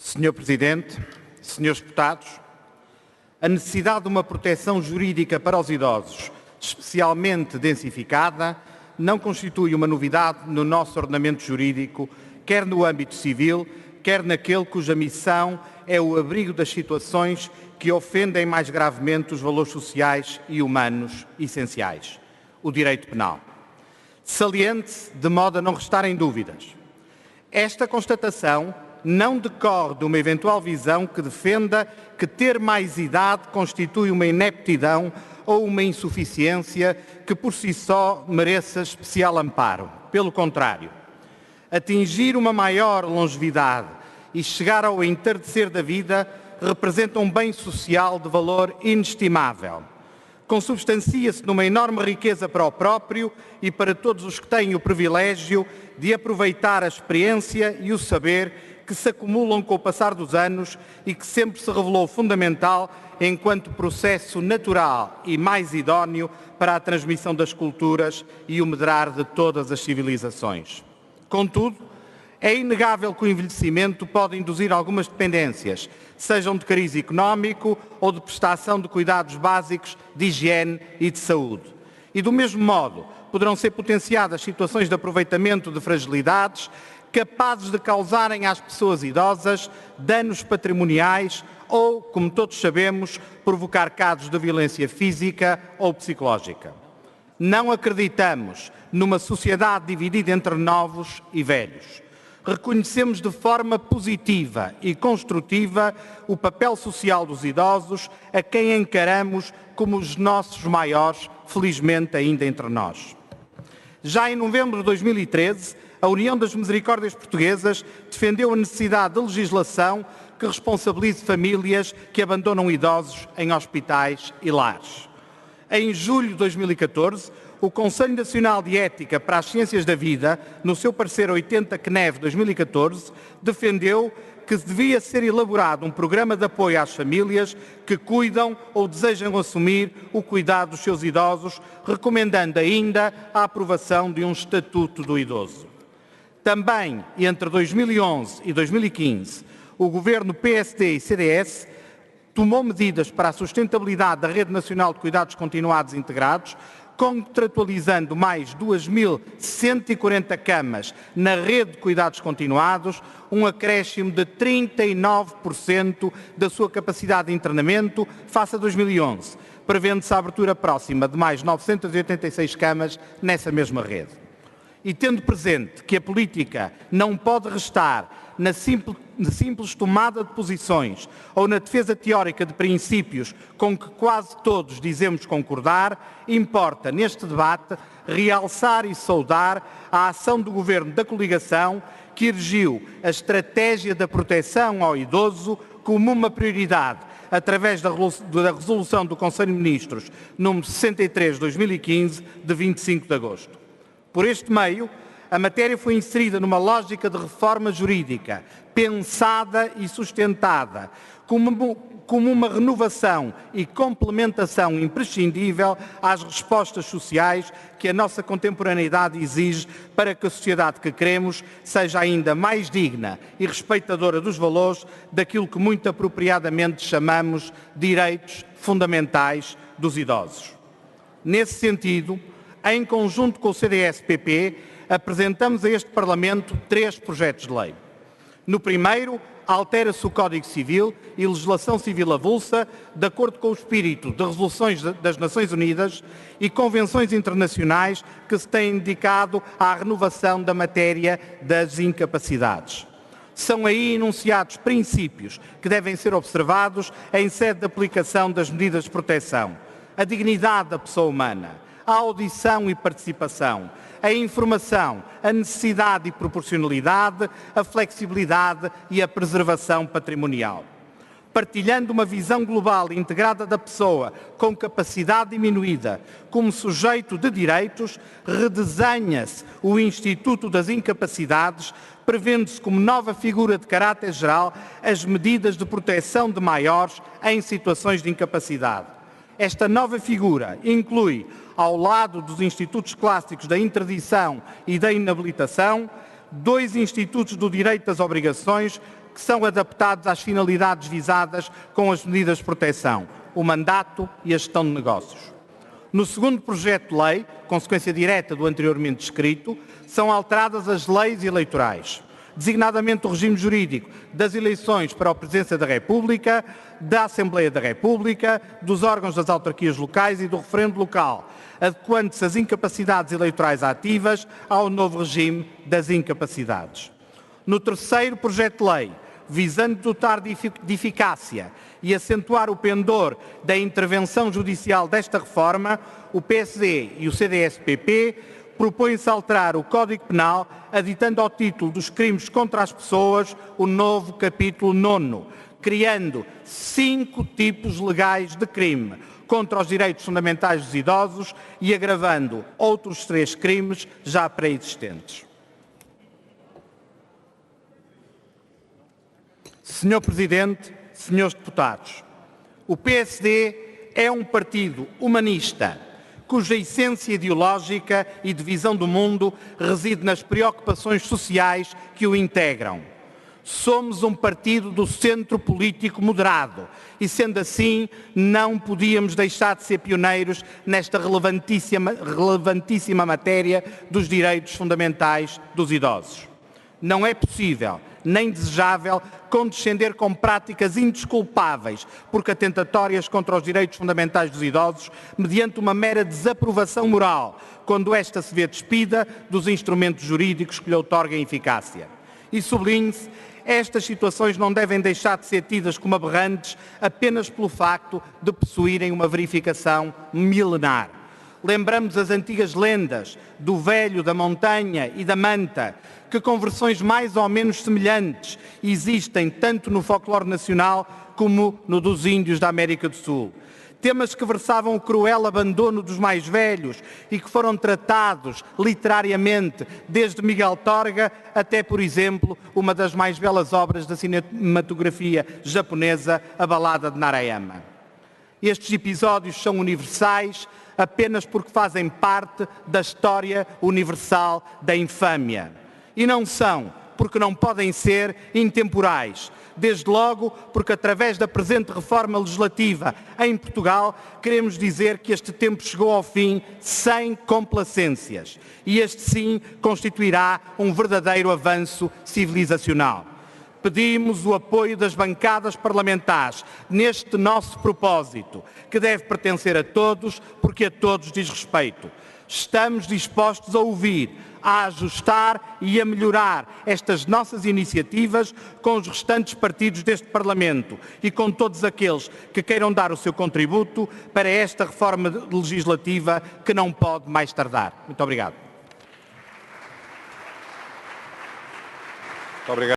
Senhor Presidente, senhores deputados, a necessidade de uma proteção jurídica para os idosos, especialmente densificada, não constitui uma novidade no nosso ordenamento jurídico, quer no âmbito civil, quer naquele cuja missão é o abrigo das situações que ofendem mais gravemente os valores sociais e humanos essenciais, o direito penal. Saliente, de modo a não restarem dúvidas, esta constatação não decorre de uma eventual visão que defenda que ter mais idade constitui uma ineptidão ou uma insuficiência que por si só mereça especial amparo. Pelo contrário, atingir uma maior longevidade e chegar ao entardecer da vida representa um bem social de valor inestimável. Consubstancia-se numa enorme riqueza para o próprio e para todos os que têm o privilégio de aproveitar a experiência e o saber que se acumulam com o passar dos anos e que sempre se revelou fundamental enquanto processo natural e mais idóneo para a transmissão das culturas e o medrar de todas as civilizações. Contudo, é inegável que o envelhecimento pode induzir algumas dependências, sejam de cariz económico ou de prestação de cuidados básicos de higiene e de saúde. E, do mesmo modo, poderão ser potenciadas situações de aproveitamento de fragilidades capazes de causarem às pessoas idosas danos patrimoniais ou, como todos sabemos, provocar casos de violência física ou psicológica. Não acreditamos numa sociedade dividida entre novos e velhos. Reconhecemos de forma positiva e construtiva o papel social dos idosos, a quem encaramos como os nossos maiores, felizmente ainda entre nós. Já em novembro de 2013, a União das Misericórdias Portuguesas defendeu a necessidade de legislação que responsabilize famílias que abandonam idosos em hospitais e lares. Em julho de 2014, o Conselho Nacional de Ética para as Ciências da Vida, no seu parecer 80-CNEV-2014, defendeu que devia ser elaborado um programa de apoio às famílias que cuidam ou desejam assumir o cuidado dos seus idosos, recomendando ainda a aprovação de um Estatuto do Idoso. Também, entre 2011 e 2015, o Governo PSD e CDS tomou medidas para a sustentabilidade da Rede Nacional de Cuidados Continuados Integrados, contratualizando mais 2.140 camas na rede de cuidados continuados, um acréscimo de 39% da sua capacidade de internamento face a 2011, prevendo-se a abertura próxima de mais 986 camas nessa mesma rede. E tendo presente que a política não pode restar na simples tomada de posições ou na defesa teórica de princípios com que quase todos dizemos concordar, importa, neste debate, realçar e saudar a ação do Governo da coligação que erigiu a estratégia da proteção ao idoso como uma prioridade através da resolução do Conselho de Ministros número 63/2015, de 25 de agosto. Por este meio, a matéria foi inserida numa lógica de reforma jurídica, pensada e sustentada, como uma renovação e complementação imprescindível às respostas sociais que a nossa contemporaneidade exige para que a sociedade que queremos seja ainda mais digna e respeitadora dos valores daquilo que muito apropriadamente chamamos direitos fundamentais dos idosos. Nesse sentido, em conjunto com o CDS-PP, apresentamos a este Parlamento 3 projetos de lei. No primeiro, altera-se o Código Civil e legislação civil avulsa, de acordo com o espírito de resoluções das Nações Unidas e convenções internacionais que se têm dedicado à renovação da matéria das incapacidades. São aí enunciados princípios que devem ser observados em sede de aplicação das medidas de proteção: a dignidade da pessoa humana, a audição e participação, a informação, a necessidade e proporcionalidade, a flexibilidade e a preservação patrimonial. Partilhando uma visão global e integrada da pessoa com capacidade diminuída como sujeito de direitos, redesenha-se o Instituto das Incapacidades, prevendo-se como nova figura de caráter geral as medidas de proteção de maiores em situações de incapacidade. Esta nova figura inclui, ao lado dos institutos clássicos da interdição e da inabilitação, 2 institutos do direito das obrigações que são adaptados às finalidades visadas com as medidas de proteção, o mandato e a gestão de negócios. No segundo projeto de lei, consequência direta do anteriormente descrito, são alteradas as leis eleitorais, designadamente o regime jurídico das eleições para a Presidência da República, da Assembleia da República, dos órgãos das autarquias locais e do referendo local, adequando-se as incapacidades eleitorais ativas ao novo regime das incapacidades. No terceiro projeto de lei, visando dotar de eficácia e acentuar o pendor da intervenção judicial desta reforma, o PSD e o CDS-PP propõem-se alterar o Código Penal, aditando ao título dos crimes contra as pessoas o novo capítulo 9º, criando 5 tipos legais de crime contra os direitos fundamentais dos idosos e agravando outros 3 crimes já pré-existentes. Senhor Presidente, senhores deputados, o PSD é um partido humanista, cuja essência ideológica e de visão do mundo reside nas preocupações sociais que o integram. Somos um partido do centro político moderado e, sendo assim, não podíamos deixar de ser pioneiros nesta relevantíssima matéria dos direitos fundamentais dos idosos. Não é possível nem desejável condescender com práticas indesculpáveis porque atentatórias contra os direitos fundamentais dos idosos mediante uma mera desaprovação moral, quando esta se vê despida dos instrumentos jurídicos que lhe outorguem eficácia. E sublinhe-se, estas situações não devem deixar de ser tidas como aberrantes apenas pelo facto de possuírem uma verificação milenar. Lembramos as antigas lendas do velho, da montanha e da manta, que com versões mais ou menos semelhantes existem tanto no folclore nacional como no dos índios da América do Sul. Temas que versavam o cruel abandono dos mais velhos e que foram tratados literariamente desde Miguel Torga até, por exemplo, uma das mais belas obras da cinematografia japonesa, a Balada de Narayama. Estes episódios são universais apenas porque fazem parte da história universal da infâmia. E não são, porque não podem ser, intemporais. Desde logo, porque através da presente reforma legislativa em Portugal, queremos dizer que este tempo chegou ao fim sem complacências. E este sim constituirá um verdadeiro avanço civilizacional. Pedimos o apoio das bancadas parlamentares neste nosso propósito, que deve pertencer a todos, porque a todos diz respeito. Estamos dispostos a ouvir, a ajustar e a melhorar estas nossas iniciativas com os restantes partidos deste Parlamento e com todos aqueles que queiram dar o seu contributo para esta reforma legislativa que não pode mais tardar. Muito obrigado. Muito obrigado.